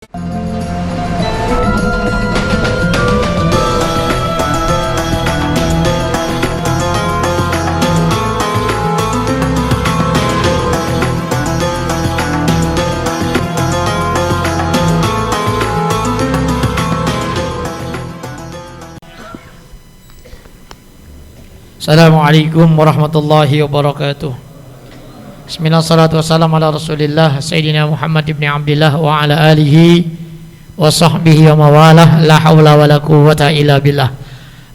Assalamualaikum warahmatullahi wabarakatuh. Bismillah, salatu wassalamu ala rasulillah Sayyidina Muhammad ibn Abdillah wa ala alihi wa sahbihi wa mawalah. La hawla wa la quwwata illa billah.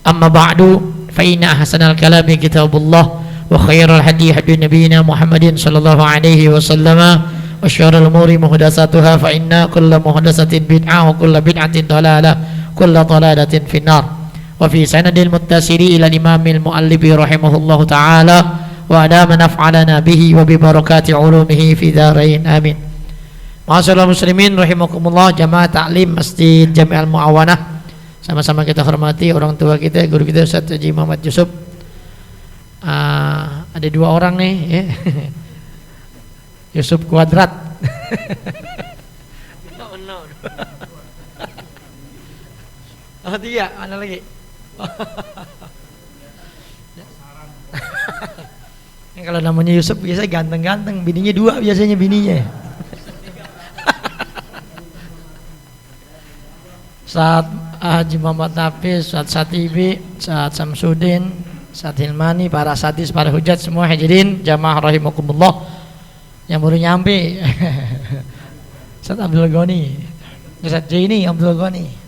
Amma ba'du, fa inna ahsanal kalami kitabullah wa khairal hadi hadi nabiyina Muhammadin sallallahu alaihi wasallama wa syarrul umuri muhdatsatuha fa inna kulla muhdatsatin bid'ah wa kulla bid'atin dhalalah kulla dhalalatin finnar. Wa fi sanadil muttasili ila imamil muallifi rahimahullahu ta'ala wa adama naf'alana bihi wa bi barakati ulumihi fi dharain amin. Ma'asyiral muslimin rahimakumullah, jamaah taklim Masjid Jami' Al-Mu'awanah, sama-sama kita hormati orang tua kita, guru kita Ustaz Haji Muhammad Yusuf. Ada dua orang nih ya. Yusuf Kuadrat. Oh tiga, mana lagi? Kalau namanya Yusuf biasanya ganteng-ganteng, bininya dua biasanya bininya. Saat Haji Muhammad Nafis, saat Satibi, saat Samsudin, saat Hilmani, para sadis, para hujat, semua hadirin jamaah rahimakumullah yang baru nyampe. Saat Abdul Ghani, saat Jaini Abdul Ghani.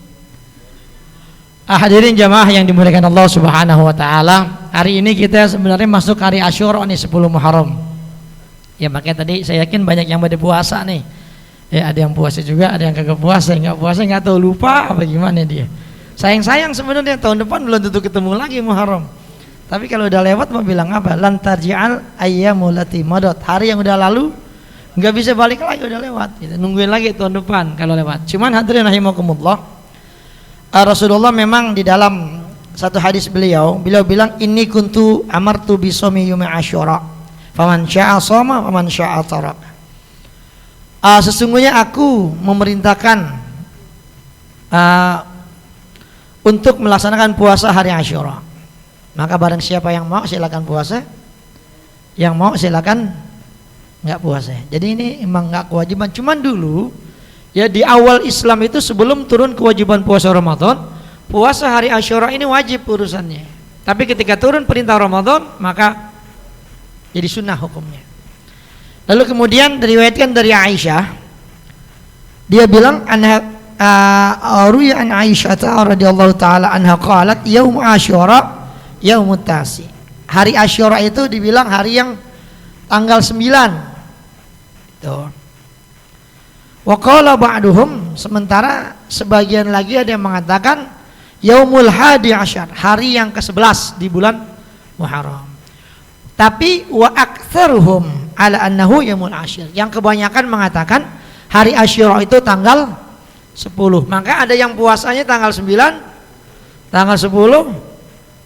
Hadirin jamaah yang dimuliakan Allah Subhanahu wa taala. Hari ini kita sebenarnya masuk hari Asyura nih, 10 Muharram. Ya makanya tadi saya yakin banyak yang pada puasa nih. Ya ada yang puasa juga, ada yang kagak puasa, enggak puasa enggak tahu, lupa apa gimana dia. Sayang-sayang sebenarnya tahun depan belum tentu ketemu lagi Muharram. Tapi kalau udah lewat mau bilang apa? Lan tarji'al ayyamul lati madat. Hari yang udah lalu enggak bisa balik lagi, udah lewat. Gitu. Nungguin lagi tahun depan kalau lewat. Cuman hadirin rahimakumullah, Rasulullah memang di dalam satu hadis beliau bilang inni kuntu amartu bisomi yumi asyura faman sya'a shoma faman sya'a tarak. Sesungguhnya aku memerintahkan untuk melaksanakan puasa hari Asyura. Maka barang siapa yang mau silakan puasa, yang mau silakan enggak puasa. Jadi ini emang enggak kewajiban. Cuman dulu ya di awal Islam itu sebelum turun kewajiban puasa Ramadan, puasa hari Asyura ini wajib urusannya. Tapi ketika turun perintah Ramadan, maka jadi sunnah hukumnya. Lalu kemudian diriwayatkan dari Aisyah, dia bilang ruya an Aisyah radhiyallahu taala anha qalat yaum Asyura yaumut tasi. Hari Asyura itu dibilang hari yang tanggal 9. Tuh. Wa qala ba'duhum, sementara sebagian lagi ada yang mengatakan yaumul hadi asyar, hari yang ke-11 di bulan Muharram. Tapi wa aktsaruhum ala annahu yaumul asyir, yang kebanyakan mengatakan hari Asyura itu tanggal 10. Maka ada yang puasanya tanggal 9, tanggal 10,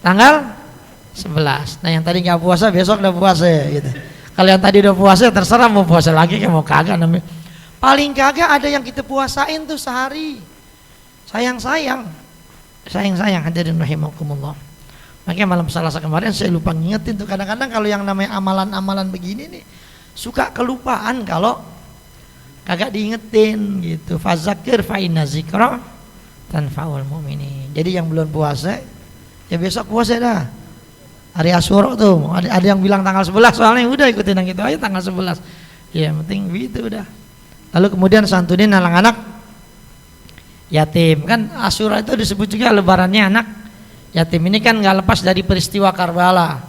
tanggal 11. Nah yang tadi nggak puasa besok udah puasa gitu. Kalau yang tadi udah puasa terserah mau puasa lagi kayak mau kagak namanya. Paling kagak ada yang kita puasain tuh sehari. Sayang-sayang hadirin rahimakumullah. Makanya malam Selasa kemarin saya lupa ngingetin tuh, kadang-kadang kalau yang namanya amalan-amalan begini nih suka kelupaan kalau kagak diingetin gitu. Fazakir fa inna zikra tanfa'ul mu'minin. Jadi yang belum puasa ya besok puasa dah. Hari Asyura tuh ada yang bilang tanggal 11, soalnya udah ikutin yang itu aja tanggal 11. Ya penting gitu udah. Lalu kemudian santunin anak-anak yatim. Kan Asyura itu disebut juga lebarannya anak yatim. Ini kan nggak lepas dari peristiwa Karbala.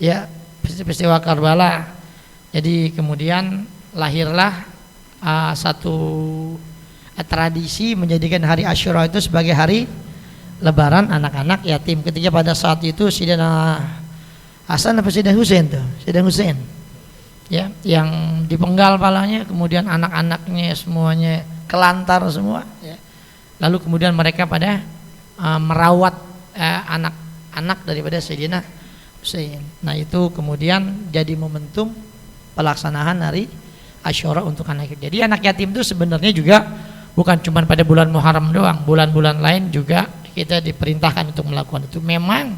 Ya, peristiwa Karbala. Jadi kemudian lahirlah satu tradisi menjadikan hari Asyura itu sebagai hari lebaran anak-anak yatim. Ketika pada saat itu Sayyidina Hasan apa Sayyidina Husain tuh? Sayyidina Husain. Ya, yang dipenggal palanya, kemudian anak-anaknya semuanya kelantar semua ya. Lalu kemudian mereka pada merawat anak-anak daripada Sayyidina Husain. Nah itu kemudian jadi momentum pelaksanaan hari Asyura untuk anak yatim. Jadi anak yatim itu sebenarnya juga bukan cuma pada bulan Muharram doang, bulan-bulan lain juga kita diperintahkan untuk melakukan itu. Memang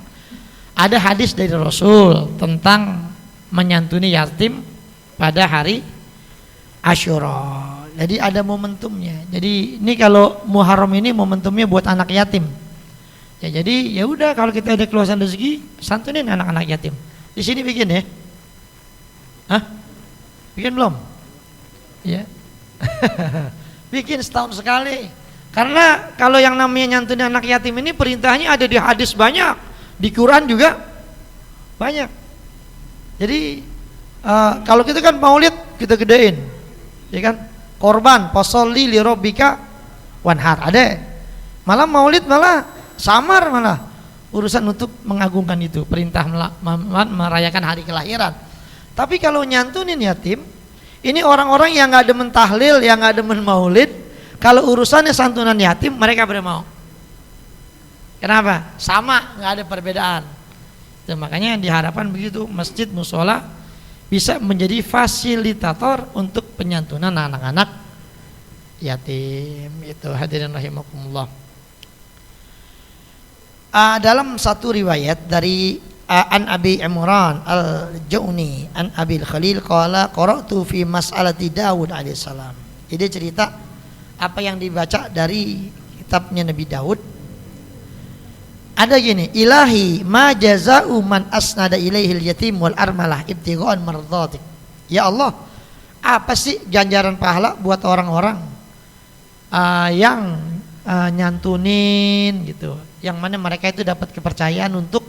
ada hadis dari Rasul tentang menyantuni yatim pada hari Asyura. Jadi ada momentumnya. Jadi ini kalau Muharram ini momentumnya buat anak yatim. Ya jadi ya udah, kalau kita ada keluasan rezeki, santunin anak-anak yatim. Di sini bikin ya. Hah? Bikin belum? Ya. Bikin setahun sekali. Karena kalau yang namanya nyantunin anak yatim ini perintahnya ada di hadis banyak, di Quran juga banyak. Jadi kalau kita kan maulid kita gedein, ya kan? Korban fasolli li rabbika wanhar, ada. Malah maulid malah samar, malah urusan untuk mengagungkan itu, perintah merayakan hari kelahiran. Tapi kalau nyantunin yatim, ini orang-orang yang nggak demen tahlil, yang nggak demen maulid, kalau urusannya santunan yatim mereka pada mau. Kenapa? Sama, nggak ada perbedaan. Itu makanya diharapkan begitu, masjid musola bisa menjadi fasilitator untuk penyantunan anak-anak yatim. Itu hadirin rahimakumullah. Dalam satu riwayat dari an Abi Imran al-Jauni an Abil Khalil qala qara'tu fi mas'alati Daud alaihissalam. Jadi cerita apa yang dibaca dari kitabnya Nabi Daud. Ada gini, ilahi ma jaza'u man asnada ilaihil yatim wal armalah ibtigha'an mardhatik. Ya Allah, apa sih ganjaran pahala buat orang-orang yang nyantunin gitu, yang mana mereka itu dapat kepercayaan untuk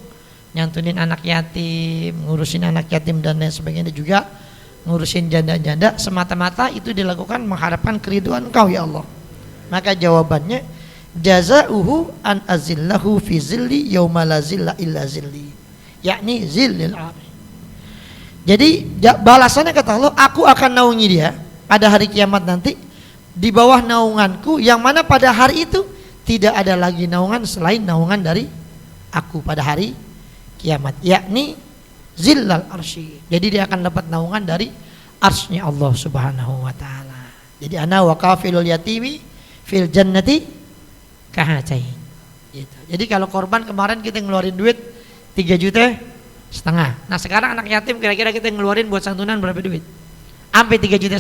nyantunin anak yatim, ngurusin anak yatim dan lain sebagainya, juga ngurusin janda-janda, semata-mata itu dilakukan mengharapkan keriduan Engkau ya Allah. Maka jawabannya, jazauhu an azillahu fi zilli yauma la zilla illa zilli, yakni zillil arsh. Jadi balasannya kata Allah, aku akan naungi dia pada hari kiamat nanti di bawah naunganku, yang mana pada hari itu tidak ada lagi naungan selain naungan dari aku pada hari kiamat, yakni zillal arsy. Jadi dia akan dapat naungan dari arsy-Nya Allah Subhanahu wa taala. Jadi ana wa kafilul yatimi fil jannati kahatain gitu. Jadi kalau korban kemarin kita ngeluarin duit 3,5 juta. Nah sekarang anak yatim kira-kira kita ngeluarin buat santunan berapa duit? Sampai 3,5 juta?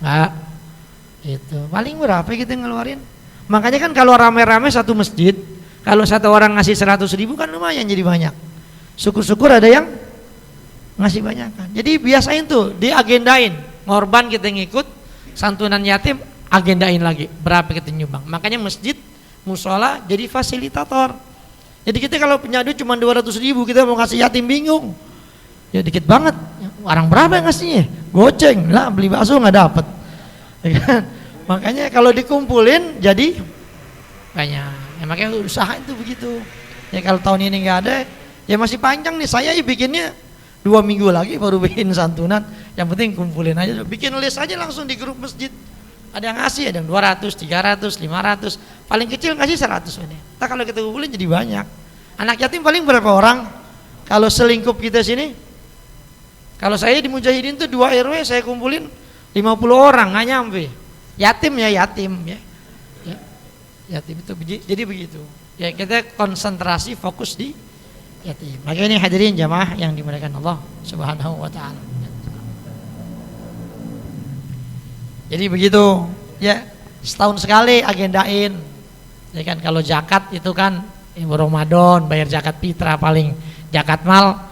Enggak. Itu paling berapa kita ngeluarin? Makanya kan kalau rame-rame satu masjid, kalau satu orang ngasih 100.000 kan lumayan jadi banyak. Syukur-syukur ada yang ngasih banyak kan. Jadi biasain tuh, diagendain. Ngorban kita ngikut, santunan yatim agendain lagi berapa kita nyumbang. Makanya masjid, musola jadi fasilitator. Jadi kita kalau punya duit cuma 200.000 kita mau ngasih yatim bingung. Ya dikit banget. Orang berapa yang ngasihnya? Goceng lah, beli bakso nggak dapet. Ya kan? Makanya kalau dikumpulin jadi banyak. Ya, makanya usaha itu begitu. Ya kalau tahun ini nggak ada, ya masih panjang nih. Saya bikinnya 2 minggu lagi baru bikin santunan. Yang penting kumpulin aja. Bikin list aja langsung di grup masjid. Ada yang ngasih, ada yang 200, 300, 500. Paling kecil ngasih 100 ini. Nah kalau kita kumpulin jadi banyak. Anak yatim paling berapa orang? Kalau selingkup kita sini, kalau saya di Mujahidin tuh 2 RW saya kumpulin 50 orang, nggak nyampe. Yatim ya yatim ya. Yatim itu jadi begitu. Ya kita konsentrasi fokus di yatim. Maka ini hadirin jamaah yang dimuliakan Allah Subhanahu wa taala. Jadi begitu ya, setahun sekali agendain. Ya kan kalau zakat itu kan Ramadan bayar zakat fitrah, paling zakat mal.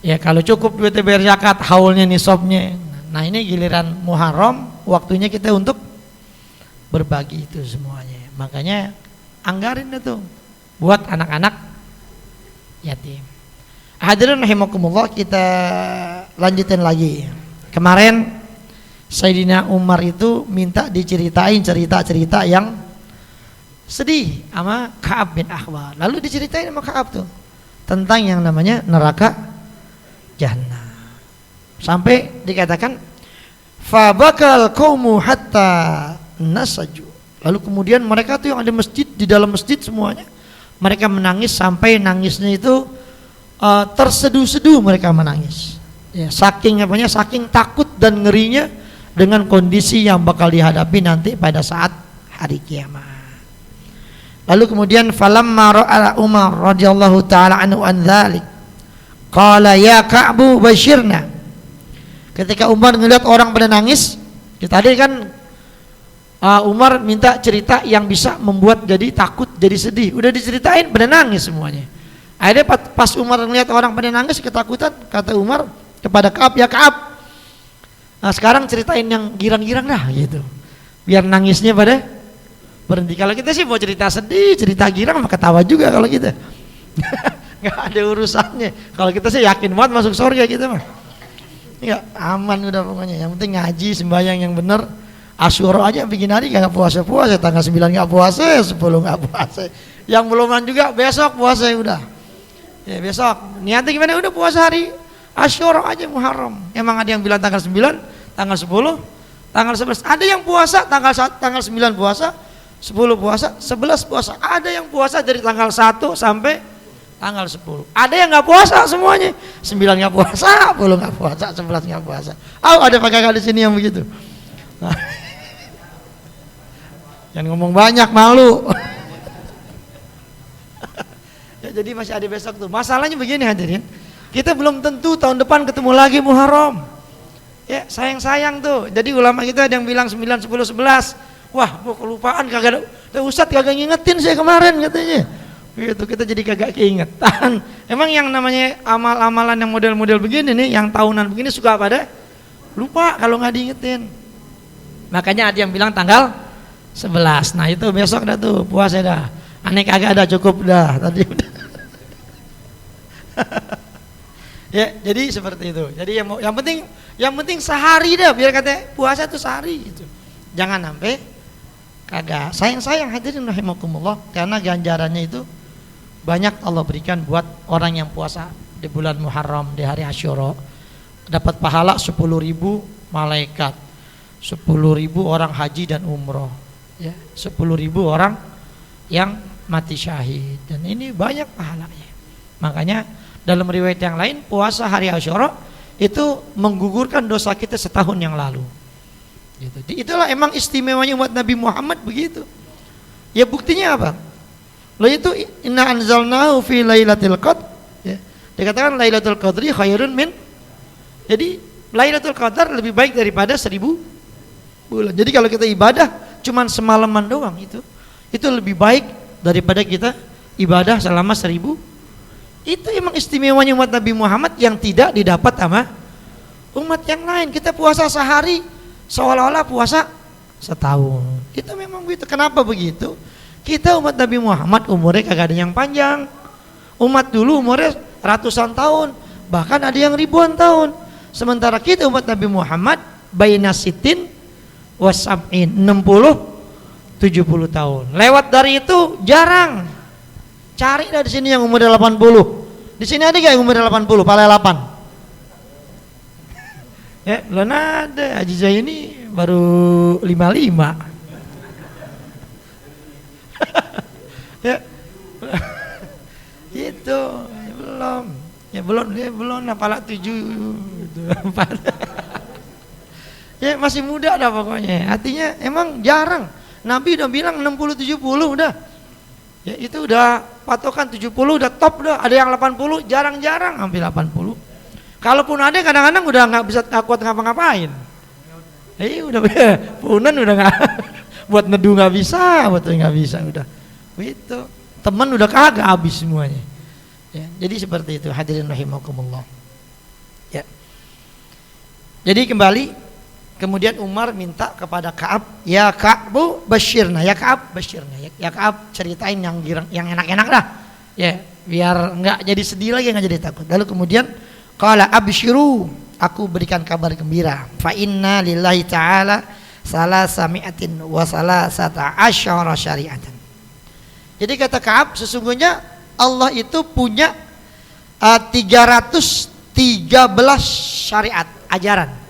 Ya kalau cukup duitnya bayar zakat, haulnya nisabnya. Nah ini giliran Muharram, waktunya kita untuk berbagi itu semuanya. Makanya anggarin itu buat anak-anak yatim. Hadirin rahimakumullah, kita lanjutin lagi. Kemarin Sayyidina Umar itu minta diceritain cerita-cerita yang sedih sama Ka'ab bin Ahbar. Lalu diceritain sama Ka'ab tuh tentang yang namanya neraka Jahannam. Sampai dikatakan fabakal qaumu hatta nasaju. Lalu kemudian mereka tuh yang ada masjid, di dalam masjid semuanya mereka menangis sampai nangisnya itu terseduh-seduh mereka menangis. Ya, saking apanya, saking takut dan ngerinya dengan kondisi yang bakal dihadapi nanti pada saat hari kiamat. Lalu kemudian falamma ra'a Umar radhiyallahu taala anhu an dzalik qala ya Ka'bu basyirna. Ketika Umar ngelihat orang pada nangis, tadi kan Umar minta cerita yang bisa membuat jadi takut, jadi sedih. Udah diceritain pada nangis semuanya. Akhirnya pas Umar ngelihat orang pada nangis ketakutan, kata Umar kepada Ka'ab, ya Ka'ab, nah sekarang ceritain yang girang-girang dah gitu, biar nangisnya pada berhenti. Kalau kita sih mau cerita sedih, cerita girang mah ketawa juga kalau kita. Nggak ada urusannya. Kalau kita sih yakin banget masuk surga kita mah. Ya aman udah pokoknya. Yang penting ngaji, sembahyang yang benar. Asyura aja bikin hari nggak puasa-puasa, tanggal 9 nggak puasa, 10 nggak puasa. Yang beluman juga besok puasa udah. Ya besok. Niatnya gimana? Udah puasa hari Asyura aja Muharram. Emang ada yang bilang tanggal 9, tanggal 10, tanggal 11. Ada yang puasa tanggal 9 puasa, 10 puasa, 11 puasa. Ada yang puasa dari tanggal 1 sampai tanggal 10. Ada yang nggak puasa semuanya. 9 nggak puasa, 10 nggak puasa, 11 nggak puasa. Ada kakak di sini yang begitu. Nah. Jangan ngomong banyak, malu. Ya, jadi masih ada besok tuh. Masalahnya begini hadirin. Kita belum tentu tahun depan ketemu lagi Muharram. Ya, sayang-sayang tuh. Jadi ulama kita ada yang bilang 9, 10, 11. Wah, gua kelupaan kagak ada. Ustadz kagak ngingetin saya kemarin katanya. Gitu, kita jadi kagak keingetan. Emang yang namanya amal-amalan yang model-model begini nih, yang tahunan begini suka pada lupa kalau nggak diingetin. Makanya ada yang bilang tanggal 11. Nah, itu besok dah tuh puasa dah. Aneh kagak ada, cukup dah tadi udah. Ya, jadi seperti itu. Jadi yang penting sehari dah, biar kata puasa tuh sehari gitu. Jangan sampai kagak. Sayang hadirin rahimakumullah, karena ganjarannya itu banyak Allah berikan buat orang yang puasa di bulan Muharram, di hari Asyura. Dapat pahala 10.000 malaikat, 10.000 orang haji dan umroh, ya, 10.000 orang yang mati syahid, dan ini banyak pahalanya. Makanya dalam riwayat yang lain, puasa hari Asyura itu menggugurkan dosa kita setahun yang lalu. Gitu. Itulah emang istimewanya umat Nabi Muhammad begitu. Ya buktinya apa? Lo itu inna anzalnahu fi lailatul qadr. Ya. Dikatakan Lailatul Qadri khairun min. Jadi Lailatul Qadar lebih baik daripada 1000 bulan. Jadi kalau kita ibadah cuman semalaman doang itu lebih baik daripada kita ibadah selama 1000. Itu emang istimewanya umat Nabi Muhammad yang tidak didapat sama umat yang lain. Kita puasa sehari seolah-olah puasa setahun. Itu memang begitu. Kenapa begitu? Kita umat Nabi Muhammad umurnya kagak ada yang panjang. Umat dulu umurnya ratusan tahun, bahkan ada yang ribuan tahun. Sementara kita umat Nabi Muhammad baina sitin wasab'in, 60 70 tahun. Lewat dari itu jarang. Cari dari sini yang umur 80. Di sini ada gak yang umur 80? Pala 8. Ya, belum ada. Haji Zai ini baru 55. Ya. Itu belum pala 7 gitu. Ya, masih muda dah pokoknya. Artinya emang jarang. Nabi udah bilang 60 70 udah. Ya itu udah patokan, 70 udah top udah. Ada yang 80, jarang-jarang hampir 80. Kalaupun ada kadang-kadang udah nggak bisa kuat ngapa-ngapain. Udah punan udah nggak buat neduh nggak bisa, buat nggak bisa udah. Itu teman udah kagak habis semuanya. Ya, jadi seperti itu hadirin rahimakumullah. Ya. Jadi kembali. Kemudian Umar minta kepada Ka'ab, ya Ka'bu basyirna, ya Ka'ab basyirna, ya Ka'ab ceritain yang enak-enak dah, ya biar nggak jadi sedih lagi, nggak jadi takut. Lalu kemudian qala absyiru, aku berikan kabar gembira, fa inna lillahi ta'ala salasami'atin wa salasata asyara syari'atan. Jadi kata Ka'ab, sesungguhnya Allah itu punya 313 syariat, ajaran.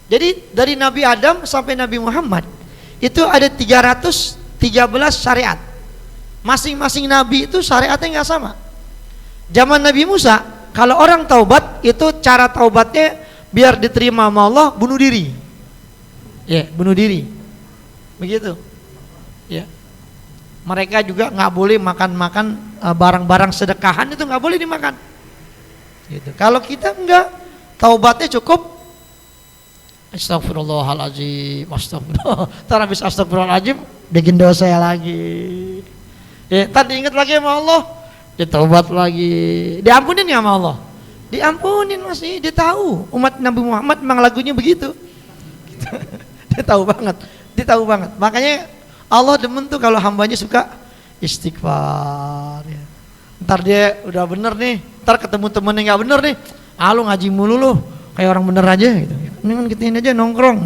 Jadi dari Nabi Adam sampai Nabi Muhammad itu ada 313 syariat. Masing-masing Nabi itu syariatnya nggak sama. Zaman Nabi Musa, kalau orang taubat itu cara taubatnya biar diterima sama Allah bunuh diri. ya bunuh diri. Begitu. Ya. Mereka juga nggak boleh makan barang-barang sedekahan, itu nggak boleh dimakan. Gitu. Kalau kita enggak, taubatnya cukup astagfirullahaladzim, astagfirullah. Ntar habis astagfirullahaladzim bikin dosa lagi. Ya, tadi ingat lagi sama Allah, dia taubat lagi, diampunin ya sama Allah. Diampunin masih, dia tahu umat Nabi Muhammad memang lagunya begitu. Dia tahu banget, dia tahu banget. Makanya Allah demen tuh kalau hambanya suka istighfar ya. Ntar dia udah bener nih, ntar ketemu temen yang gak bener nih, lu ngaji mulu lu, kayak orang bener aja gitu. Ini kan kita ini aja nongkrong.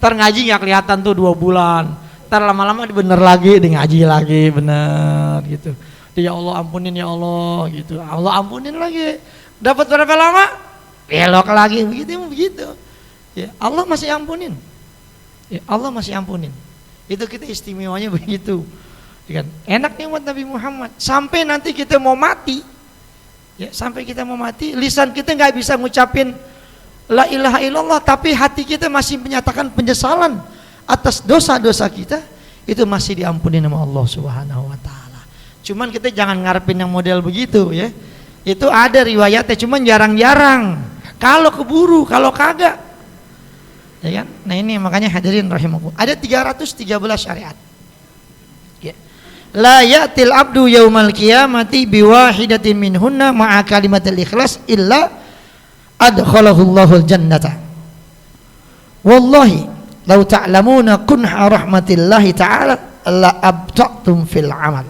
Ntar ngaji gak kelihatan tuh 2 bulan, ntar lama-lama bener lagi, dia ngaji lagi bener gitu. Ya Allah ampunin ya Allah gitu, Allah ampunin lagi. Dapat berapa lama? Belok lagi, begitu. Ya, Allah masih ampunin. Ya, Allah masih ampunin. Itu kita istimewanya begitu. Ya kan? Enaknya umat Nabi Muhammad. Sampai nanti kita mau mati, ya sampai kita mau mati, lisan kita nggak bisa ngucapin la ilaha illallah, tapi hati kita masih menyatakan penyesalan atas dosa-dosa kita, itu masih diampuni sama Allah Subhanahu wa taala. Cuman kita jangan ngarepin yang model begitu ya. Itu ada riwayatnya, cuman jarang-jarang. Kalau keburu, kalau kagak. Ya kan? Nah ini makanya hadirin rahimakumullah. Ada 313 syariat. Ya. La ya'til abdu yaumal qiyamati biwahidatin minhunna ma'a kalimatil ikhlas illa adkhalahullahu al-jannata. Wallahi law ta'lamuna kunha rahmatillahi ta'ala la abta'tum fil amal.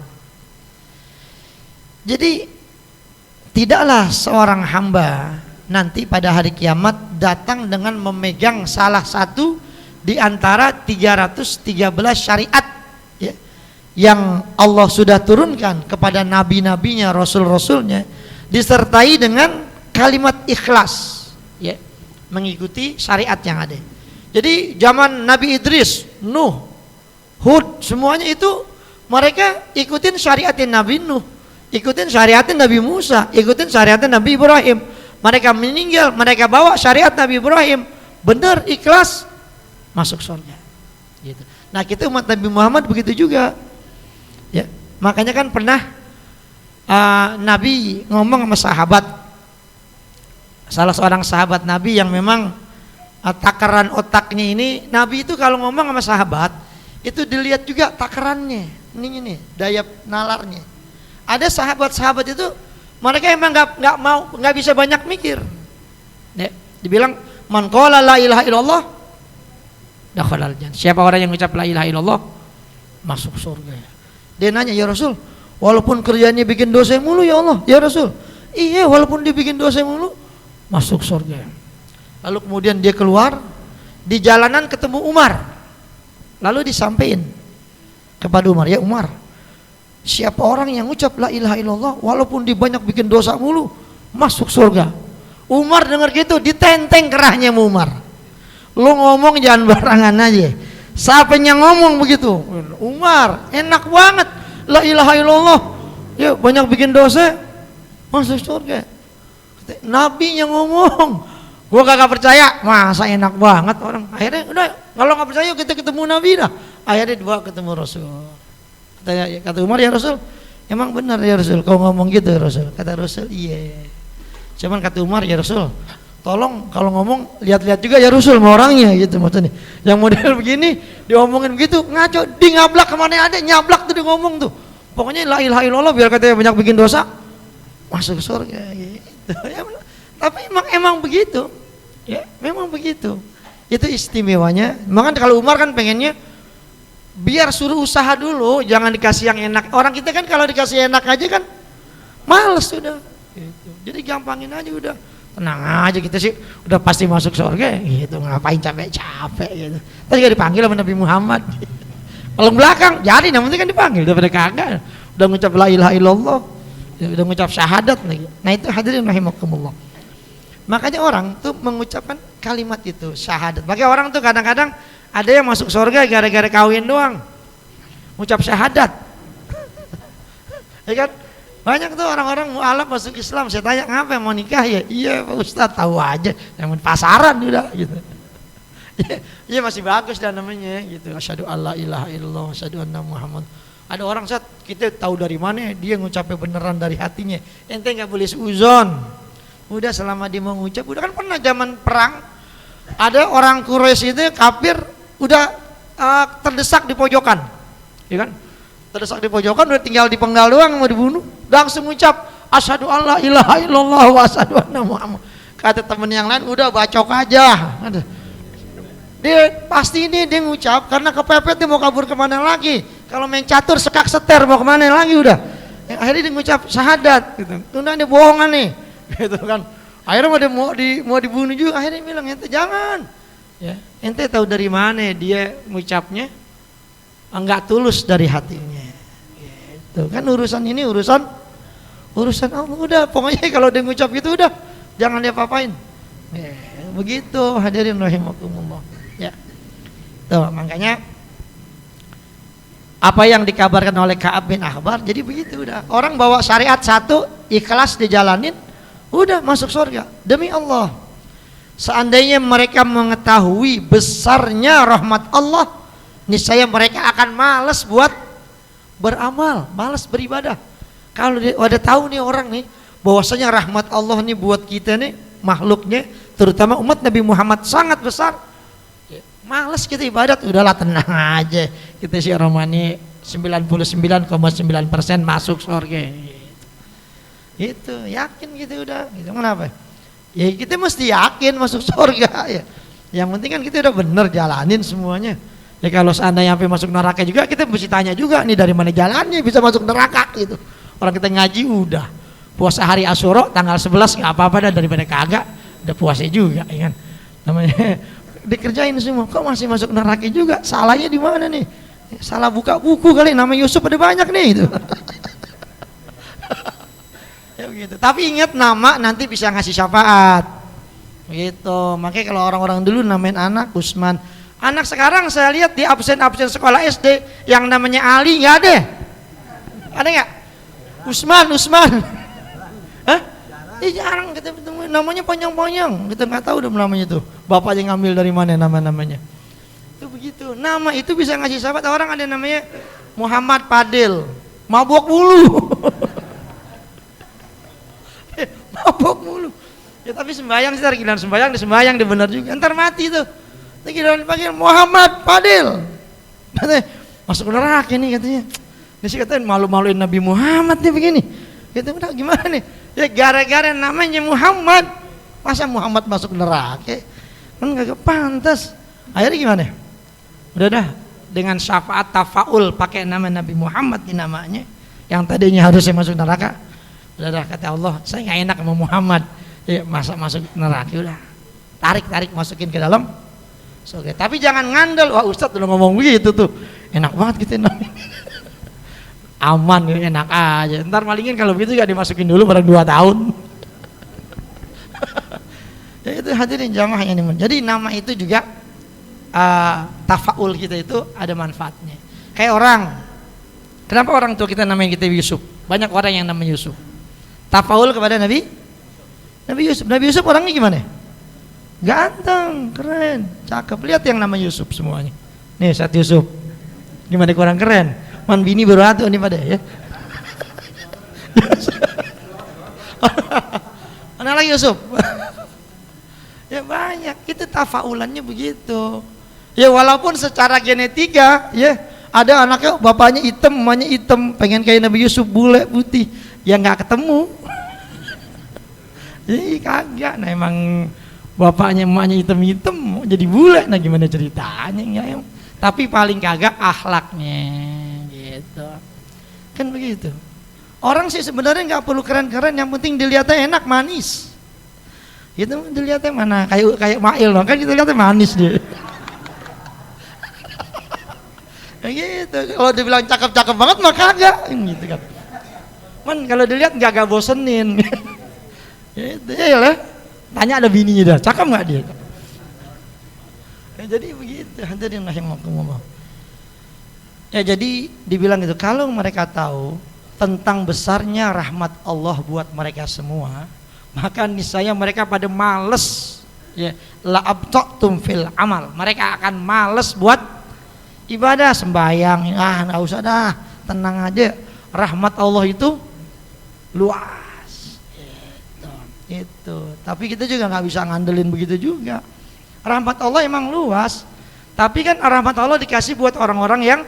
Jadi tidaklah seorang hamba nanti pada hari kiamat datang dengan memegang salah satu di antara 313 syariat ya, yang Allah sudah turunkan kepada nabi-nabinya, rasul-rasulnya, disertai dengan kalimat ikhlas ya, mengikuti syariat yang ada. Jadi zaman Nabi Idris, Nuh, Hud, semuanya itu mereka ikutin syariatin Nabi Nuh, ikutin syariatin Nabi Musa, ikutin syariatin Nabi Ibrahim. Mereka meninggal, mereka bawa syariat Nabi Ibrahim, benar, ikhlas, masuk surga gitu. Nah kita umat Nabi Muhammad begitu juga ya. Makanya kan pernah Nabi ngomong sama sahabat, salah seorang sahabat Nabi yang memang takaran otaknya ini, Nabi itu kalau ngomong sama sahabat itu dilihat juga takarannya, ini daya nalarnya. Ada sahabat-sahabat itu mereka emang nggak bisa banyak mikir. Ya, dibilang man qala la ilaha illallah dakhalal jannah. Siapa orang yang mengucap la ilaha illallah masuk surga. Dia nanya, ya Rasul, walaupun kerjanya bikin dosa mulu ya Allah, ya Rasul. Iya, walaupun dia bikin dosa mulu masuk surga. Lalu kemudian dia keluar, di jalanan ketemu Umar. Lalu disampaikan kepada Umar, ya Umar, siapa orang yang ucap la ilaha illallah walaupun dia banyak bikin dosa mulu masuk surga. Umar dengar gitu ditenteng kerahnya sama Umar. Lu ngomong jangan barangan aja. Siapa yang ngomong begitu? Umar, enak banget la ilaha illallah. Ya banyak bikin dosa masuk surga. Nabi yang ngomong. Gua kagak percaya. Masa enak banget orang. Akhirnya udah kalau nggak percaya kita ketemu Nabi dah. Akhirnya dua ketemu Rasul. Kata Umar, ya Rasul, emang benar ya Rasul kau ngomong gitu ya Rasul? Kata Rasul, iya. Cuman kata Umar, ya Rasul, tolong kalau ngomong lihat-lihat juga ya Rasul sama orangnya gitu maksudnya. Yang model begini diomongin begitu ngaco, di ngablak kemana ada, nyablak tuh dia ngomong tuh. Pokoknya la ilaha illallah biar katanya banyak bikin dosa masuk surga gitu. Ya, tapi emang begitu. Ya, memang begitu. Itu istimewanya. Makanya kalau Umar kan pengennya biar suruh usaha dulu, jangan dikasih yang enak. Orang kita kan kalau dikasih enak aja kan males sudah gitu. Jadi gampangin aja udah, tenang aja kita sih udah pasti masuk surga gitu, ngapain capek-capek gitu. Tadi juga dipanggil sama Nabi Muhammad paling belakang, jadi yang penting kan dipanggil, daripada kagak udah ngucap la ilaha illallah, udah ngucap syahadat lagi. Nah itu hadirin rahimakumullah. Makanya orang tuh mengucapkan kalimat itu syahadat. Makanya orang tuh kadang-kadang ada yang masuk surga gara-gara kawin doang, ngucap syahadat. Ya kan? Banyak tuh orang-orang mualaf masuk Islam. Saya tanya, ngapa mau nikah ya? Iya Pak Ustadz, tahu aja, yang pasaran udah gitu. Ya masih bagus dan namanya gitu. Asyhadu alla ilaha illallah, asyhadu anna Muhammad. Ada orang saat kita tahu dari mana dia ngucapnya beneran dari hatinya. Ente nggak boleh seuzon. Udah selama dia mau ngucap, udah kan pernah zaman perang ada orang Quraisy itu kafir udah terdesak di pojokan, ya kan? Terdesak di pojokan udah tinggal dipenggal doang mau dibunuh, langsung ngucap asyhadu alla ilaha illallah wa asyhadu anna Muhammad. Kata temen yang lain udah bacok aja. Dia pasti ini dia ngucap karena kepepet dia mau kabur kemana lagi. Kalau main catur sekak seter mau kemana lagi udah. Akhirnya dia ngucap syahadat gitu. Tunda dia bohongan nih. Gitu kan. Akhirnya mau dibunuh juga. Akhirnya dia bilang ente jangan. Ya, ente tahu dari mana dia ngucapnya? Enggak tulus dari hatinya. Gitu. Kan urusan ini urusan Allah udah. Pokoknya kalau dia ngucap gitu udah jangan dia apa-apain. Ya, begitu hadirin rahimakumullah. Ya. Tuh, makanya apa yang dikabarkan oleh Ka'ab bin Ahbar jadi begitu udah. Orang bawa syariat satu, ikhlas dijalanin, udah masuk surga demi Allah. Seandainya mereka mengetahui besarnya rahmat Allah, niscaya mereka akan malas buat beramal, malas beribadah. Kalau udah tahu nih orang nih bahwasanya rahmat Allah nih buat kita nih makhluknya, terutama umat Nabi Muhammad sangat besar, malas kita ibadat, udahlah tenang aja kita si Romani 99,9% masuk surga. Itu yakin gitu udah. Gitu kenapa? Ya kita mesti yakin masuk surga ya. Yang penting kan kita udah bener jalanin semuanya. Ya kalau seandainya sampai masuk neraka juga kita mesti tanya juga nih dari mana jalannya bisa masuk neraka gitu. Orang kita ngaji udah puasa hari Asyura tanggal 11 nggak apa-apa dah daripada kagak udah puasa juga ya kan. Namanya dikerjain semua. Kok masih masuk neraka juga? Salahnya di mana nih? Salah buka buku kali nama Yusuf ada banyak nih itu. Ya begitu. Tapi ingat nama nanti bisa ngasih syafaat. Begitu. Makanya kalau orang-orang dulu namain anak Usman. Anak sekarang saya lihat di absen-absen sekolah SD yang namanya Ali nggak ada. Ada nggak? Usman. Hah? Jarang kita ketemu namanya panjang-panjang. Kita nggak tahu udah namanya itu. Bapaknya ngambil dari mana nama-namanya. Itu begitu. Nama itu bisa ngasih syafaat. Orang ada namanya Muhammad Fadil. Mabok mulu. Mabok mulu. Ya tapi sembahyang sih giliran sembahyang dia benar juga. Ntar mati tuh. Giliran dipanggil Muhammad Fadil. Katanya masuk neraka nih katanya. Ini sih katanya malu-maluin Nabi Muhammad nih begini. Gitu udah gimana nih? Ya gara-gara namanya Muhammad. Masa Muhammad masuk neraka? Kan gak pantas. Akhirnya gimana? Udah dah dengan syafaat tafaul pakai nama Nabi Muhammad di namanya. Yang tadinya harusnya masuk neraka. Udah kata Allah, saya nggak enak sama Muhammad. Ya masa masuk neraka udah. Tarik masukin ke dalam. Oke, tapi jangan ngandel. Wah Ustadz udah ngomong begitu tuh. Enak banget gitu namanya. Aman enak aja. Ntar malingin kalau begitu gak dimasukin dulu barang 2 tahun. Ya itu hadirin jamaah yang dimuliakan. Jadi nama itu juga tafaul kita itu ada manfaatnya. Kayak orang. Kenapa orang tua kita namanya kita Yusuf? Banyak orang yang namanya Yusuf. Tafaul kepada Nabi Yusuf. Nabi Yusuf orangnya gimana? Ganteng, keren, cakep. Lihat yang nama Yusuf semuanya. Nih Ustaz Yusuf. Gimana kurang keren? Man bini baru atuh nih pada ya. Mana lagi Yusuf? Ya banyak. Itu tafaulannya begitu. Ya walaupun secara genetika ya ada anaknya bapaknya hitam, emaknya hitam, pengen kayak Nabi Yusuf bule putih. Ya nggak ketemu. Jadi kagak. Nah emang bapaknya emaknya hitam-hitam jadi bule, nah gimana ceritanya ya? Tapi paling kagak akhlaknya gitu kan begitu. Orang sih sebenarnya nggak perlu keren-keren, yang penting dilihatnya enak manis gitu. Dilihatnya mana kayak Mail dong kan, kita lihatnya manis dia. Kayak gitu. Kalau dibilang cakep-cakep banget mah kagak gitu kan. Man kalau dilihat nggak bosenin. Gitu ya lah. Tanya ada bininya dah, cakep nggak dia? Ya, jadi begitu, hadirin rahimakumullah. Ya jadi dibilang gitu, kalau mereka tahu tentang besarnya rahmat Allah buat mereka semua, maka niscaya mereka pada males Ya, la abtaqtum fil amal. Mereka akan males buat ibadah, sembahyang. Nggak usah dah, tenang aja. Rahmat Allah itu luas. Itu. Tapi kita juga nggak bisa ngandelin begitu juga. Rahmat Allah emang luas, tapi kan rahmat Allah dikasih buat orang-orang yang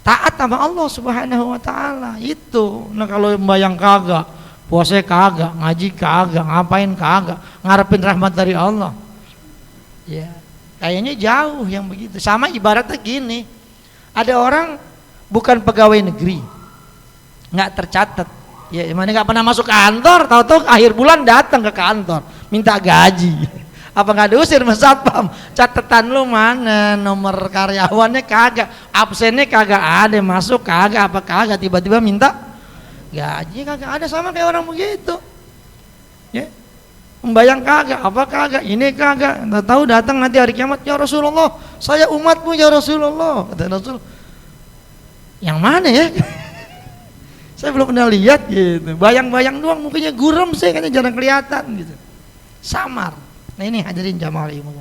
taat sama Allah Subhanahu wa taala. Itu. Nah, kalau membayang kagak, puasa kagak, ngaji kagak, ngapain kagak, ngarepin rahmat dari Allah. Ya, kayaknya jauh yang begitu. Sama ibaratnya gini. Ada orang bukan pegawai negeri, nggak tercatat. Ya, mana nggak pernah masuk kantor, tahu-tahu akhir bulan datang ke kantor minta gaji. Apa nggak diusir sama satpam? Catatan lu mana, nomor karyawannya kagak, absennya kagak ada, masuk kagak, apa kagak, tiba-tiba minta gaji kagak ada. Sama kayak orang begitu. Ya, membayang kagak, apa kagak, ini kagak. Tahu datang nanti hari kiamat, ya Rasulullah, saya umatmu ya Rasulullah. Kata Rasul, yang mana ya? Saya belum pernah lihat gitu. Bayang-bayang doang, mukanya gurem sih, kayaknya jarang kelihatan gitu. Samar. Nah ini hadirin jamaah ilmu.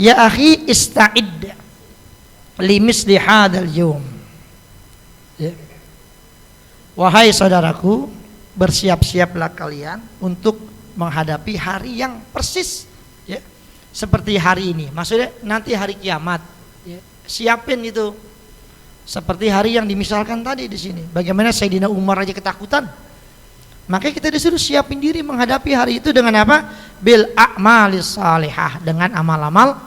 Ya akhi, ista'id limisli hadzal yaum. Ya. Wahai saudaraku, bersiap-siaplah kalian untuk menghadapi hari yang persis ya, seperti hari ini. Maksudnya nanti hari kiamat. Ya. Siapin itu. Seperti hari yang dimisalkan tadi di sini. Bagaimana Sayyidina Umar aja ketakutan. Makanya kita disuruh siapin diri menghadapi hari itu dengan apa? Bil a'malis salihah, dengan amal-amal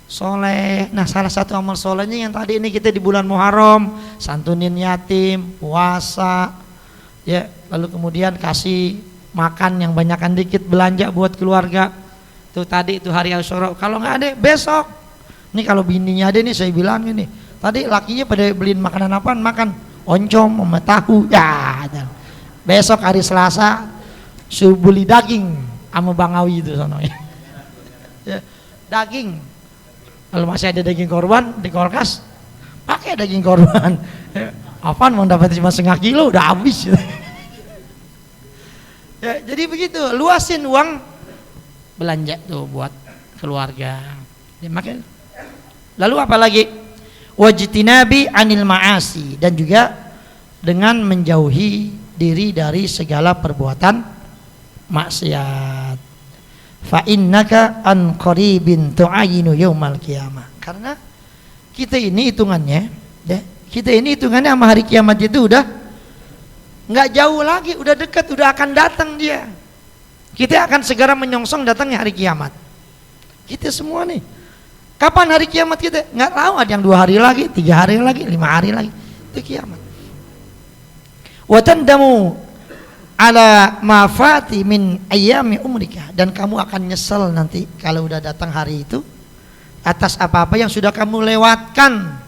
soleh. Nah, salah satu amal solehnya yang tadi ini kita di bulan Muharram, santunin yatim, puasa, ya, lalu kemudian kasih makan yang banyakan dikit, belanja buat keluarga. Itu tadi itu hari Asyura. Kalau nggak ada besok. Ini kalau bininya ada nih saya bilang ini. Tadi lakinya pada beliin makanan apaan? Makan oncom sama tahu. Ya, besok hari Selasa suruh beli daging sama Bangawi itu sono ya. Ya, daging. Kalau masih ada daging korban di kulkas, pakai daging korban. Ya, apaan mau dapat cuma setengah kilo udah habis. Ya, jadi begitu, luasin uang belanja tuh buat keluarga. Ya, makin. Lalu apa lagi? Wajtinabi anil ma'asi, dan juga dengan menjauhi diri dari segala perbuatan maksiat. Fa innaka an qaribin tu'ayinu yaumal qiyamah. Karena kita ini hitungannya, ya, kita ini hitungannya sama hari kiamat itu udah nggak jauh lagi, udah dekat, udah akan datang dia. Kita akan segera menyongsong datangnya hari kiamat. Kita semua nih. Kapan hari kiamat kita? Nggak tahu, ada yang 2 hari lagi, 3 hari lagi, 5 hari lagi. Itu kiamat. Wa tandamu ala ma fati min ayyami umrika, dan kamu akan nyesel nanti kalau udah datang hari itu atas apa-apa yang sudah kamu lewatkan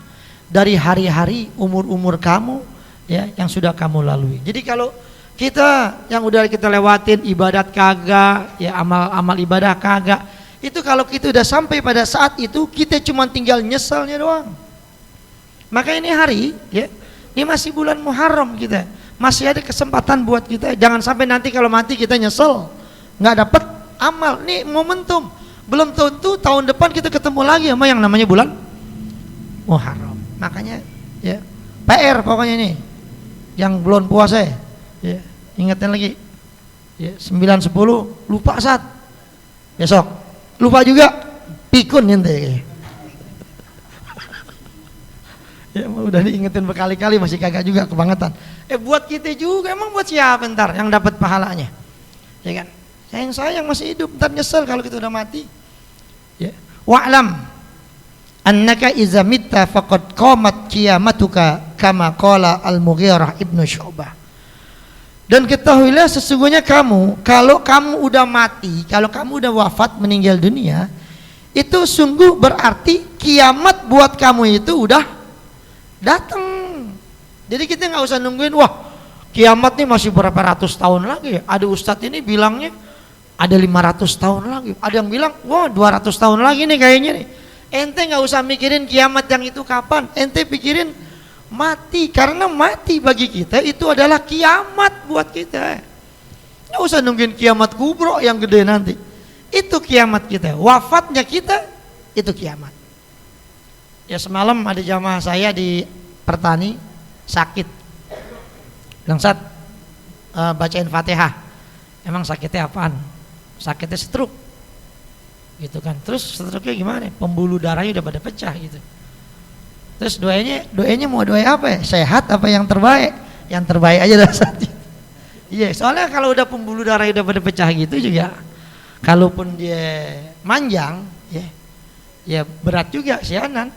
dari hari-hari umur-umur kamu ya, yang sudah kamu lalui. Jadi kalau kita yang udah kita lewatin ibadat kagak, ya amal-amal ibadah kagak, itu kalau kita udah sampai pada saat itu kita cuma tinggal nyeselnya doang. Maka ini hari ya, ini masih bulan Muharram, kita masih ada kesempatan buat kita. Jangan sampai nanti kalau mati kita nyesel nggak dapat amal. Ini momentum, belum tentu tahun depan kita ketemu lagi sama yang namanya bulan Muharram. Makanya ya PR pokoknya ini yang belum puasa ya, ingatkan lagi ya, 9-10 lupa saat besok. Lupa juga pikun ente. Ya udah diingetin berkali-kali masih kagak juga kebangetan. Buat kita juga, emang buat siapa ntar yang dapat pahalanya? Ya kan? Sayang masih hidup, ntar nyesel kalau kita udah mati. Ya. Wa'lam annaka iza mitta faqad qamat qiyamatuka kama qala Al-Mughirah ibnu Syu'bah. Dan ketahuilah sesungguhnya kamu, kalau kamu udah mati, kalau kamu udah wafat meninggal dunia, itu sungguh berarti kiamat buat kamu itu udah datang. Jadi kita nggak usah nungguin, wah kiamat nih masih berapa ratus tahun lagi. Ada ustadz ini bilangnya ada 500 tahun lagi. Ada yang bilang, wah 200 tahun lagi nih kayaknya nih. Ente nggak usah mikirin kiamat yang itu kapan, ente pikirin mati, karena mati bagi kita itu adalah kiamat buat kita. Nggak usah nungguin kiamat kubro yang gede nanti. itu kiamat kita. Wafatnya kita itu kiamat. Ya semalam ada jamaah saya di Pertani sakit. Bilang Sat, bacain Fatihah. Emang sakitnya apaan? Sakitnya stroke. Gitu kan. Terus stroke-nya gimana? Pembuluh darahnya udah pada pecah gitu. Terus doanya mau doa apa ya? Sehat apa yang terbaik? Yang terbaik aja dah saat itu. Iya, soalnya kalau udah pembuluh darah udah pada pecah gitu juga, kalaupun dia manjang, ya berat juga sianan.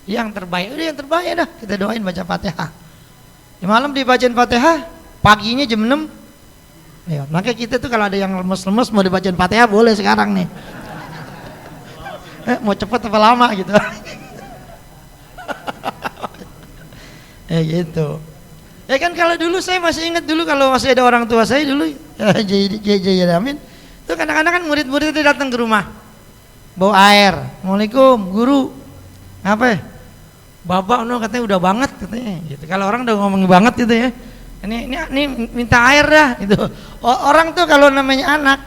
Yang terbaik, udah yang terbaik dah kita doain baca Fatihah. Di malam dibacain Fatihah, paginya jam 6. Ya, makanya kita tuh kalau ada yang lemes-lemes mau dibacain Fatihah boleh sekarang nih. Mau cepet apa lama gitu. Gitu. Ya kan kalau dulu saya masih ingat dulu kalau masih ada orang tua saya dulu J. Yamin itu kadang-kadang kan murid-murid itu datang ke rumah bawa air. Assalamualaikum guru. Apa ya? Bapak no katanya udah banget katanya gitu. Kalau orang udah ngomong banget gitu ya. Ini minta air dah gitu. Orang tuh kalau namanya anak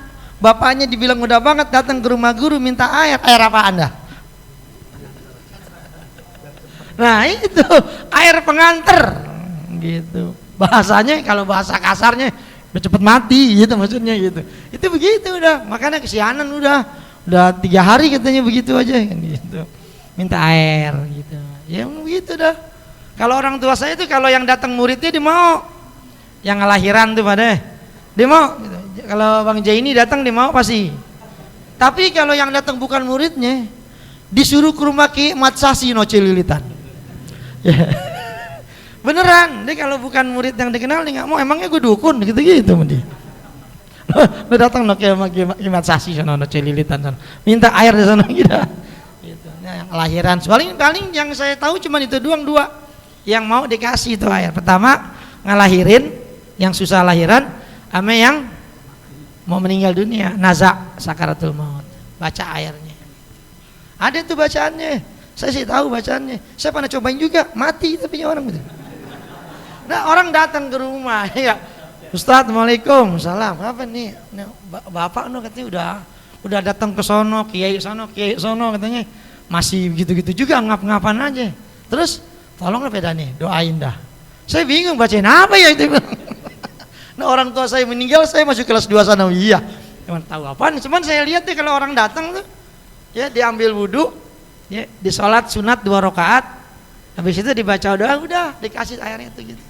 bapaknya dibilang udah banget datang ke rumah guru minta air. Air apa Anda? Nah itu air pengantar gitu bahasanya. Kalau bahasa kasarnya udah cepet mati gitu maksudnya gitu. Itu begitu udah, makanya kesianan udah 3 hari katanya begitu aja kan gitu, minta air gitu ya begitu dah. Kalau orang tua saya itu kalau yang datang muridnya dia mau, yang ngelahiran tuh pada dia mau gitu. Kalau Bang Jaini datang dia mau pasti. Tapi kalau yang datang bukan muridnya disuruh ke rumah Ki Mat Sasi no Cililitan. Beneran, dia kalau bukan murid yang dikenal dia nggak mau. Emangnya gue dukun gitu-gitu sama dia. Lo datang no Kimat Sasi sana no Cililitan sana, minta air di sana gitu. Nah, yang lahiran paling yang saya tahu cuma itu doang, 2 yang mau dikasih itu air. Pertama ngelahirin yang susah lahiran, sama yang mau meninggal dunia nazak sakaratul maut, baca airnya. Ada tuh bacaannya, saya sih tahu bacaannya. Saya pernah cobain juga, mati tapi orang gitu. Nah orang datang ke rumah ya, Ustadz, Assalamualaikum, salam, apa nih? Bapak no katanya udah datang ke sono, kiai sono katanya masih gitu-gitu juga ngap-ngapan aja. Terus tolong beda nih, doain dah. Saya bingung bacain apa ya itu. Nah orang tua saya meninggal, saya masuk kelas 2 sana, iya. Cuman tahu apaan? Cuman saya lihat deh kalau orang datang tuh, ya diambil wudhu, ya disolat sunat 2 rakaat, habis itu dibaca doa, udah dikasih airnya tuh gitu.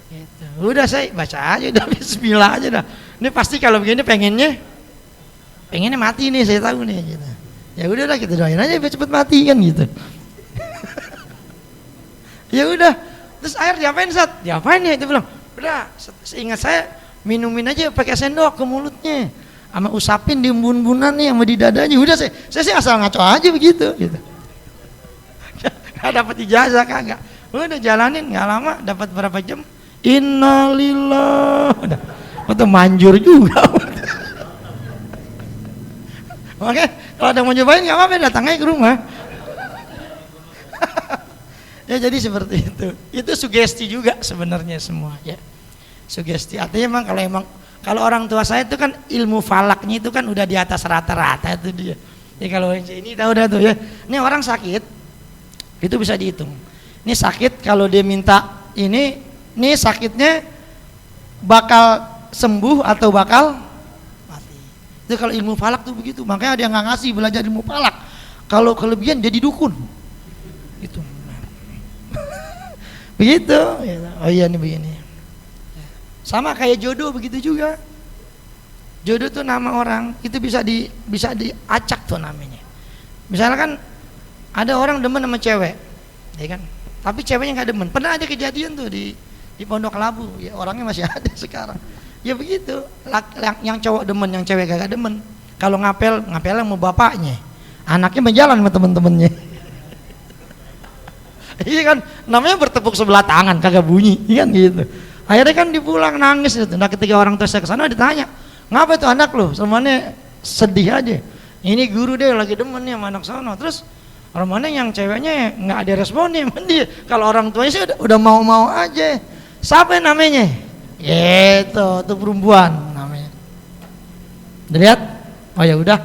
Gitu. Udah saya baca aja, udah bismillah aja dah. Ini pasti kalau begini pengennya mati nih, saya tahu nih gitu. Ya udah lah kita doain aja biar cepet mati kan gitu. Ya udah, terus air diapain Sat? Diapain ya? Dia bilang, udah seingat saya minumin aja pakai sendok ke mulutnya, sama usapin di embun-embunan nih sama di dadanya. Udah saya sih asal ngaco aja begitu gitu. Gak dapat ijazah kagak. Udah jalanin, nggak lama dapat berapa jam. Innalillah, udah manjur juga. Oke, kalau ada mau nyobain nggak apa-apa, datang aja ke rumah. Ya jadi seperti itu. Itu sugesti juga sebenarnya semua ya. Sugesti artinya kalau orang tua saya itu kan ilmu falaknya itu kan udah di atas rata-rata itu dia. Ya kalau ini tahu dah tuh ya. Ini orang sakit itu bisa dihitung. Ini sakit kalau dia minta ini sakitnya bakal sembuh atau bakal mati. Itu kalau ilmu falak tuh begitu. Makanya ada yang nggak ngasih belajar ilmu falak. Kalau kelebihan jadi dukun. Gitu. Begitu. Oh iya nih begini. Sama kayak jodoh begitu juga. Jodoh tuh nama orang itu bisa diacak tuh namanya. Misalnya kan ada orang demen sama cewek, ya kan? Tapi ceweknya nggak demen. Pernah ada kejadian tuh di Pondok Labu, ya orangnya masih ada sekarang. Ya begitu, yang cowok demen, yang cewek gak demen. Kalau ngapelnya mau bapaknya, anaknya menjalan sama temen-temennya. Iya kan, namanya bertepuk sebelah tangan, kagak bunyi, kan gitu. Akhirnya kan dipulang nangis gitu. Nah ketika orang tua saya kesana ditanya, ngapa itu anak lo? Semuanya sedih aja. Ini guru deh lagi demen nih sama anak sono. Terus orang mana yang ceweknya nggak ada responnya sama dia. Kalau orang tuanya sih udah mau-mau aja. Siapa namanya? Itu perempuan namanya. Udah lihat? Oh ya udah,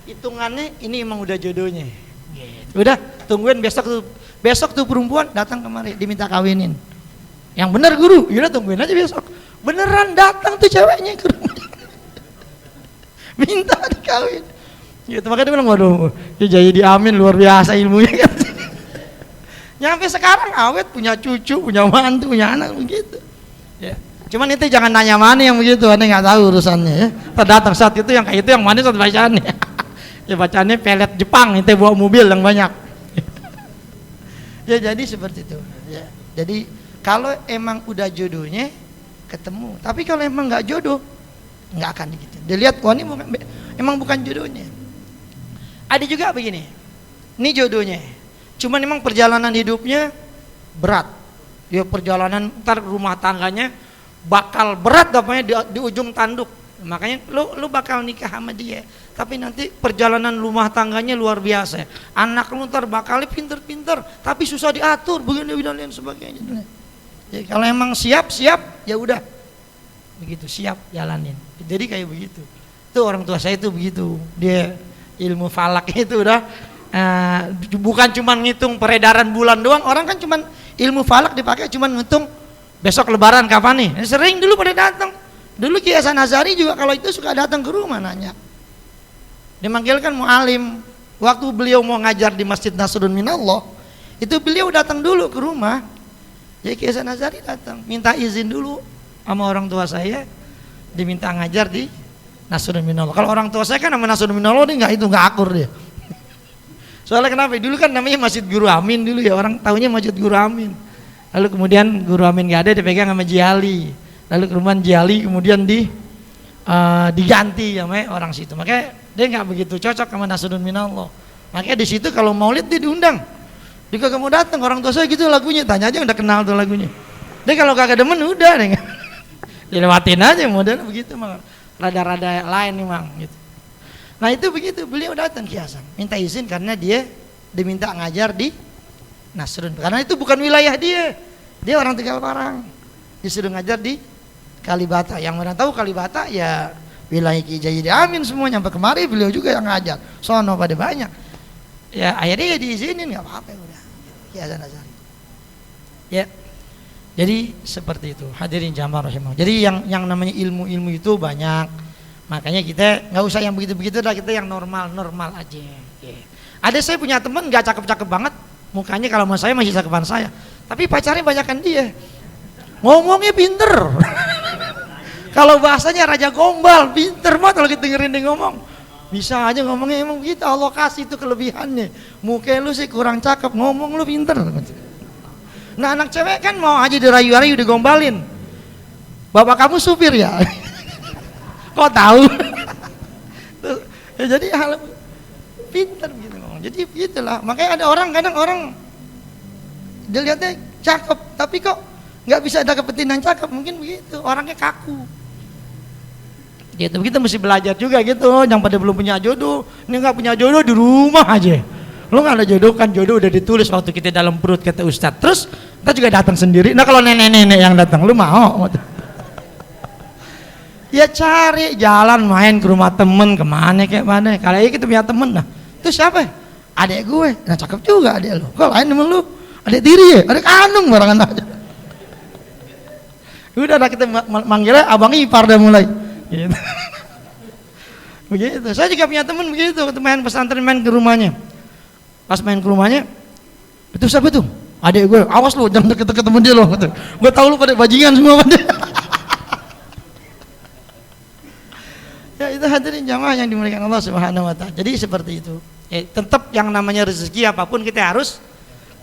hitungannya ini emang udah jodohnya. Gitu. Udah, tungguin besok tuh perempuan datang kemari diminta kawinin. Yang benar guru, yaudah tungguin aja besok. Beneran datang tuh ceweknya ke rumah. Minta dikawin. Gitu, makanya dia bilang, waduh, ya jadi diamin luar biasa ilmunya kan. Nyampe sekarang awet, punya cucu, punya mantu, punya anak begitu. Ya. Cuman itu jangan nanya mana yang begitu, Anda nggak tahu urusannya ya. Terdatang saat itu yang kayak itu yang mana saat bacaannya. Ya bacaannya pelet Jepang, itu bawa mobil yang banyak. Ya jadi seperti itu. Ya. Jadi kalau emang udah jodohnya ketemu, tapi kalau emang nggak jodoh nggak akan gitu. Dilihat, wah ini emang bukan jodohnya. Ada juga begini, ini jodohnya, cuman emang perjalanan hidupnya berat. Ya perjalanan ntar rumah tangganya bakal berat dapatnya di ujung tanduk. Makanya lu bakal nikah sama dia, tapi nanti perjalanan rumah tangganya luar biasa. Anak lu ntar bakal pinter-pinter, tapi susah diatur, begini dan lain sebagainya. Ya, kalau emang siap ya udah, begitu siap jalanin. Jadi kayak begitu. Tuh orang tua saya itu begitu. Dia ilmu falak itu udah bukan cuma ngitung peredaran bulan doang. Orang kan cuma ilmu falak dipakai cuma ngitung besok lebaran kapan nih. Sering dulu pada datang. Dulu Ki Hasan Azhari juga kalau itu suka datang ke rumah nanya. Dimanggilkan mu'alim. Waktu beliau mau ngajar di Masjid Nasrun Minallah, itu beliau datang dulu ke rumah. Jadi Ki Hasan Azhari datang, minta izin dulu sama orang tua saya, diminta ngajar di Nasrun Minallah. Kalau orang tua saya kan sama Nasrun Minallah dia nggak akur dia. Soalnya kenapa? Dulu kan namanya Masjid Guru Amin dulu ya, orang tahunya Masjid Guru Amin. Lalu kemudian Guru Amin nggak ada, dipegang sama Jiali. Lalu kemudian Jiali kemudian diganti sama orang situ. Makanya dia nggak begitu cocok sama Nasrun Minallah. Makanya di situ kalau maulid dia diundang. Dia kagak mau datang, orang tua saya gitu lagunya, tanya aja udah kenal tuh lagunya. Dia kalau kagak demen udah deh. Dilewatin aja model begitu mah. Rada-rada lain nih mang gitu. Nah itu begitu, beliau datang Ki Hasan, minta izin karena dia diminta ngajar di Nasrun. Karena itu bukan wilayah dia. Dia orang Tegal Parang. Disuruh ngajar di Kalibata. Yang orang tahu Kalibata ya wilayah Ki Jaidi Amin semuanya. Sampai kemari beliau juga yang ngajar. Sono pada banyak. Ya akhirnya ya diizinin, nggak apa-apa udah. Ki Hasan Azhari. Ya. Jadi seperti itu. Hadirin jamaah rahimah. Jadi yang namanya ilmu itu banyak. Makanya kita nggak usah yang begitu-begitu dah, kita yang normal aja. Yeah. Ada saya punya teman nggak cakep-cakep banget, mukanya kalau mau saya masih cakepan saya, tapi pacarnya banyakan dia. Ngomongnya pinter. Kalau bahasanya raja gombal, pinter banget kalau kita dengerin dia ngomong. Bisa aja ngomongnya emang begitu, Allah kasih itu kelebihannya. Muka lu sih kurang cakep, ngomong lu pinter. Nah anak cewek kan mau aja dirayu-rayu, digombalin. Bapak kamu supir ya? Kok tahu? Ya, jadi hal pinter gitu ngomong. Jadi begitulah. Makanya ada orang kadang orang dilihatnya cakep, tapi kok nggak bisa ada kepentingan cakep, mungkin begitu. Orangnya kaku. Gitu. Kita mesti belajar juga gitu. Yang pada belum punya jodoh, ini nggak punya jodoh di rumah aja. Lo nggak ada jodoh kan, jodoh udah ditulis waktu kita dalam perut kata Ustadz. Terus kita juga datang sendiri. Nah kalau nenek-nenek yang datang, lu mau? Ya cari jalan main ke rumah temen, kemana kayak mana. Kalau kita punya temen, nah itu siapa? Adek gue, nah cakep juga adek lo. Kok lain temen lu? Adek tiri ya? Adek kandung barangan aja. Udah kita manggilnya abang ipar dah mulai. Gitu. Begitu. Saya juga punya temen begitu, main pesantren main ke rumahnya. Pas main ke rumahnya, itu siapa tuh? Adek gue. Awas lu, jangan deket-deket temen dia lo. Gue tahu lu pada bajingan semua pada. Ya itu hadirin jamaah yang dimuliakan Allah Subhanahu wa taala. Jadi seperti itu. Ya, tetap yang namanya rezeki apapun kita harus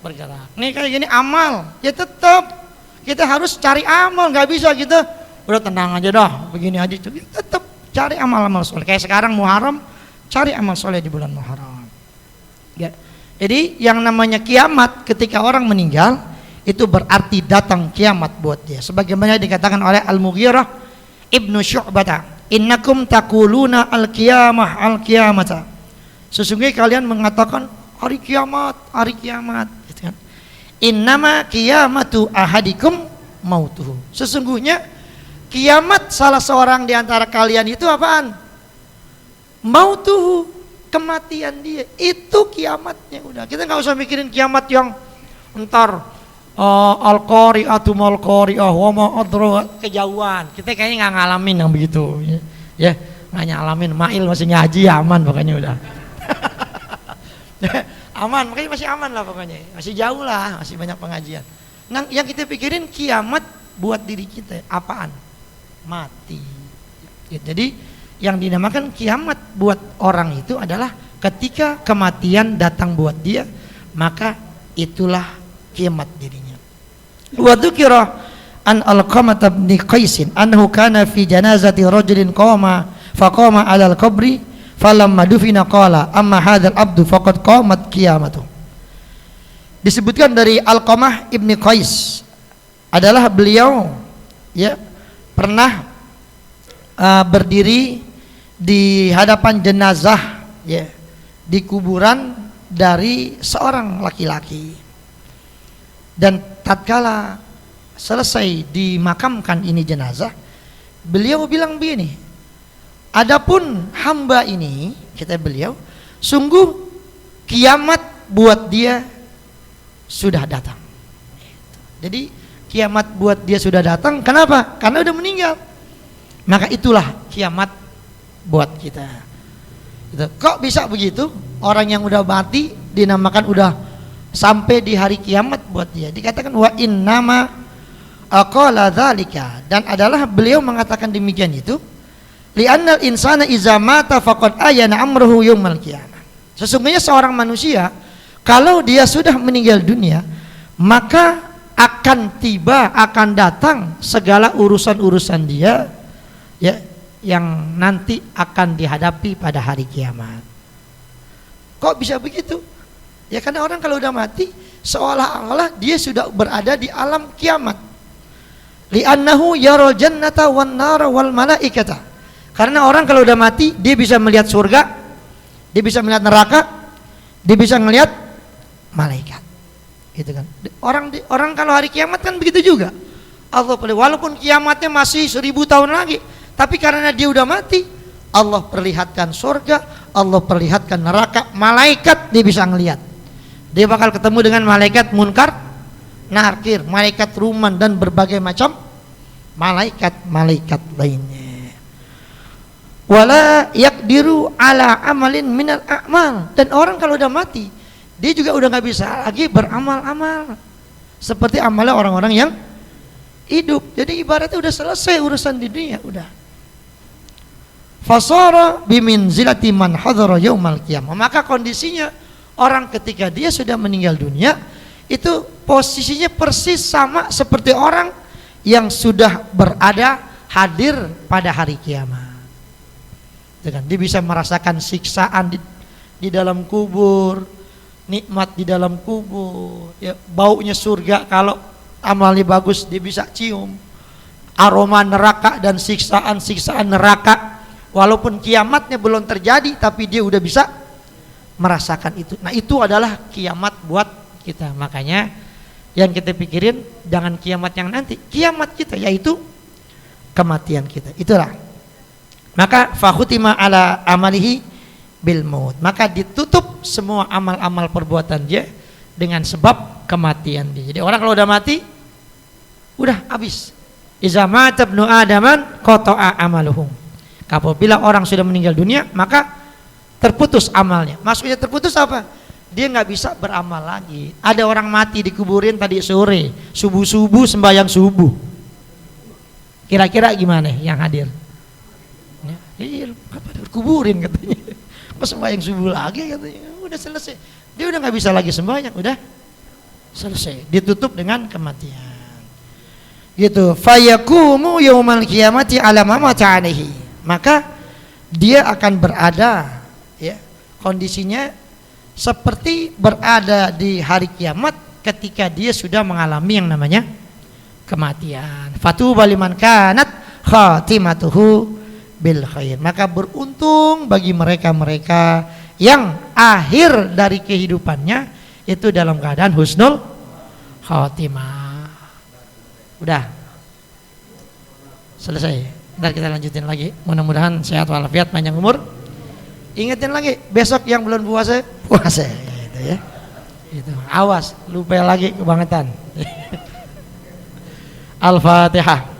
bergerak. Nih kayak gini amal, ya tetap kita harus cari amal, nggak bisa kita udah tenang aja dah, begini aja itu. Tetap cari amal-amal soleh. Kayak sekarang Muharram, cari amal soleh di bulan Muharram. Ya. Jadi yang namanya kiamat ketika orang meninggal itu berarti datang kiamat buat dia. Sebagaimana dikatakan oleh Al-Mughirah Ibnu Syu'bah. Innakum taquluna al-qiyamata. Sesungguhnya kalian mengatakan hari kiamat gitu kan. Innama qiyamatu ahadikum mautuhu. Sesungguhnya kiamat salah seorang di antara kalian itu apaan? Mautuhu, kematian dia itu kiamatnya. Udah, kita nggak usah mikirin kiamat yang entar al-qari'atu mal-qari'ah wa ma adra, kejauhan. Kita kayaknya nggak ngalamin yang begitu ya, nggak ngalamin. Mail masih ngaji aman pokoknya udah. Aman, makanya masih aman lah pokoknya, masih jauh lah, masih banyak pengajian. Nah, yang kita pikirin kiamat buat diri kita apaan? Mati. Jadi yang dinamakan kiamat buat orang itu adalah ketika kematian datang buat dia, maka itulah kiamat dirinya. Wa dzukira an Alqamah bin Qais annahu kana fi janazati rajulin faqama 'ala al-qabri falamma dufina qala amma hadzal abdu faqad qamat qiyamatuh. Disebutkan dari Alqamah ibni Qais adalah beliau ya pernah berdiri di hadapan jenazah ya di kuburan dari seorang laki-laki, dan tatkala selesai dimakamkan ini jenazah, beliau bilang begini, adapun hamba ini, kata beliau, sungguh kiamat buat dia sudah datang. Jadi kiamat buat dia sudah datang. Kenapa? Karena udah meninggal. Maka itulah kiamat buat kita. Kok bisa begitu? Orang yang udah mati dinamakan udah sampai di hari kiamat buat dia. Dikatakan wa innama aqala dzalika, dan adalah beliau mengatakan demikian itu li'annal insana iza mata faqad ayana amruhu yaumal qiyamah. Sesungguhnya seorang manusia kalau dia sudah meninggal dunia, maka akan tiba, akan datang segala urusan-urusan dia ya yang nanti akan dihadapi pada hari kiamat. Kok bisa begitu? Ya karena orang kalau udah mati seolah-olah dia sudah berada di alam kiamat. Li'annahu yaral jannata wan nara wal malaikata. Karena orang kalau udah mati dia bisa melihat surga, dia bisa melihat neraka, dia bisa melihat malaikat. Gitu kan. Orang kalau hari kiamat kan begitu juga. Allah walaupun kiamatnya masih 1000 tahun lagi, tapi karena dia udah mati, Allah perlihatkan surga, Allah perlihatkan neraka, malaikat dia bisa ngelihat. Dia bakal ketemu dengan malaikat munkar, nakir, malaikat ruman, dan berbagai macam malaikat lainnya. Wala yaqdiru ala amalin minal a'mal, dan orang kalau udah mati dia juga udah nggak bisa lagi beramal-amal seperti amalnya orang-orang yang hidup. Jadi ibaratnya udah selesai urusan di dunia, udah. Fasara biminzilati man hadara yaumal qiyamah. Maka kondisinya orang ketika dia sudah meninggal dunia itu posisinya persis sama seperti orang yang sudah berada hadir pada hari kiamat. Dia bisa merasakan siksaan di dalam kubur, nikmat di dalam kubur, ya, baunya surga kalau amalnya bagus dia bisa cium, aroma neraka dan siksaan neraka walaupun kiamatnya belum terjadi tapi dia udah bisa merasakan itu. Nah itu adalah kiamat buat kita. Makanya yang kita pikirin jangan kiamat yang nanti, kiamat kita yaitu kematian kita. Itulah. Maka fakhutima ala amalihi bil maut. Maka ditutup semua amal-amal perbuatan dia dengan sebab kematian dia. Jadi orang kalau udah mati udah habis. Iza mata ibnu adaman qata'a amaluhum. Apabila orang sudah meninggal dunia maka terputus amalnya. Maksudnya terputus apa? Dia nggak bisa beramal lagi. Ada orang mati dikuburin tadi sore, subuh sembahyang subuh. Kira-kira gimana yang hadir? Ya, iya, kuburin katanya. Kok sembahyang subuh lagi katanya? Udah selesai. Dia udah nggak bisa lagi sembahyang, udah selesai. Ditutup dengan kematian. Gitu. Fayakumu yaumal qiyamati ala ma mata alaihi. Maka dia akan berada ya, kondisinya seperti berada di hari kiamat ketika dia sudah mengalami yang namanya kematian. Fatuba liman kanat khatimatuhu bil khair. Maka beruntung bagi mereka-mereka yang akhir dari kehidupannya itu dalam keadaan husnul khatimah. Udah selesai. Ntar kita lanjutin lagi. Mudah-mudahan sehat walafiat, panjang umur. Ingetin lagi, besok yang belum puasa, puasa gitu ya. Itu. Awas, lupa lagi kebangetan. Al-Fatihah.